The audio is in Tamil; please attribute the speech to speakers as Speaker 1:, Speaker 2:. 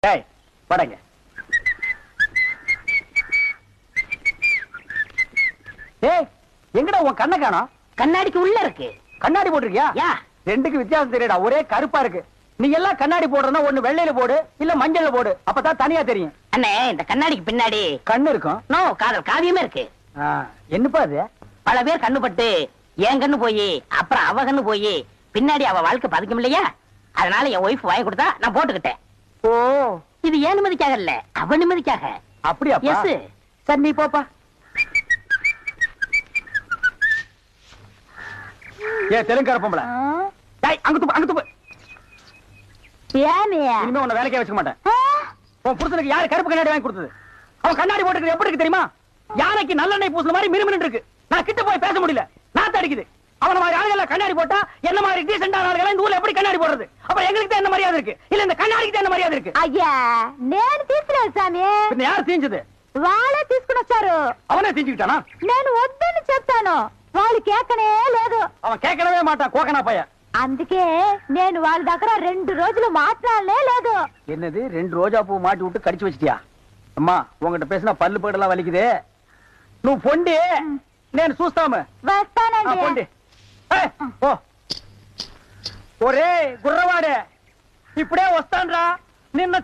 Speaker 1: டேய் படங்க. ஏய் எங்கடா உன் கண்ணை காணோம்?
Speaker 2: கண்ணாடிக்கு உள்ள இருக்கு.
Speaker 1: கண்ணாடி போட்டிருக்கியா?
Speaker 2: யா
Speaker 1: ரெண்டுக்கு வித்தியாசம் தெரியடா, ஒரே கருப்பா இருக்கு. நீ எல்லாம் கண்ணாடி போடுறனா ஒண்ணு வெள்ளையில போடு இல்ல மஞ்சள்ல போடு, அப்பதான் தனியா தெரியும்.
Speaker 2: அண்ணே இந்த கண்ணாடிக்கு பின்னாடி
Speaker 1: கண்ணு இருக்கும்.
Speaker 2: நோ காதல் காவியமே இருக்கு.
Speaker 1: என்னப்பா அது?
Speaker 2: பல பேர் கண்ணு பட்டு என் கண்ணு போய் அப்புறம் அவ கண்ணு போய் பின்னாடி அவ வாழ்க்கை பதிக்கும் இல்லையா, அதனால என் ஒய்ஃப் வாங்கி கொடுத்தா நான் போட்டுக்கிட்டேன்.
Speaker 1: ஓ
Speaker 2: இது ஏன் நிம்மதிக்காக இல்ல, அவ நிம்மதிக்காக.
Speaker 1: அப்படியா?
Speaker 2: எஸ்.
Speaker 1: சரி நீ போப்பா. ஏ தெலுங்கார பொம்பளை, டேய் அங்க துப்பு அங்க துப்பு. இனிமே உன்னை வேலைக்கே வச்சுக்க மாட்டேன். உன் புருஷனுக்கு யாரு கருப்பு கண்ணாடி வாங்கி கொடுத்தது? அவன் கண்ணாடி போட்டுக்கிறது எப்படி இருக்கு தெரியுமா? யானைக்கு நல்லெண்ணெய் பூசுன மாதிரி மிருமின்னு இருக்கு. நான் கிட்ட போய் பேச முடியல, நாத்து அடிக்குது. அவன மாதிரி ஆளுகளை கண்ணாடி போட்டா என்ன மாதிரி டீசென்டான ஆளுகளை இந்த ஊர்ல எப்படி கண்ணாடி போடுறது? அப்ப எங்களுக்கு தான் என்ன மரியாதை இருக்கு, இல்ல இந்த கண்ணாடிக்கு தான் என்ன மரியாதை இருக்கு?
Speaker 3: అయ్యా నేను తీసుకోలేదు సామి.
Speaker 1: பின்ன யார் தீஞ்சது?
Speaker 3: వాళ్ళే తీసుకుని వచ్చారు.
Speaker 1: அவனே தீஞ்சுக்கிட்டானா?
Speaker 3: నేను వద్దని చెప్తాను, వాళ్ళు కేకనే లేదు.
Speaker 1: அவன் கேட்கவே மாட்டான், கோக்கனா பையன்.
Speaker 3: అందుకే నేను వాళ్ళ దగ్గర 2 రోజులు మాట్లాడలే లేదు.
Speaker 1: என்னது 2 ரோஜா பூ மாட்டி விட்டு கடிச்சு வச்சிட்டியா? அம்மா உங்ககிட்ட பேசினா பல்லு பேடெல்லாம் வலிக்குது. నువ్వు పొండి నేను చూస్తాము.
Speaker 3: వస్తానండి.
Speaker 1: పొండి. ఓ ఒరే గుర్రవాడే, ఇప్పుడే వస్తాన్రా నిన్న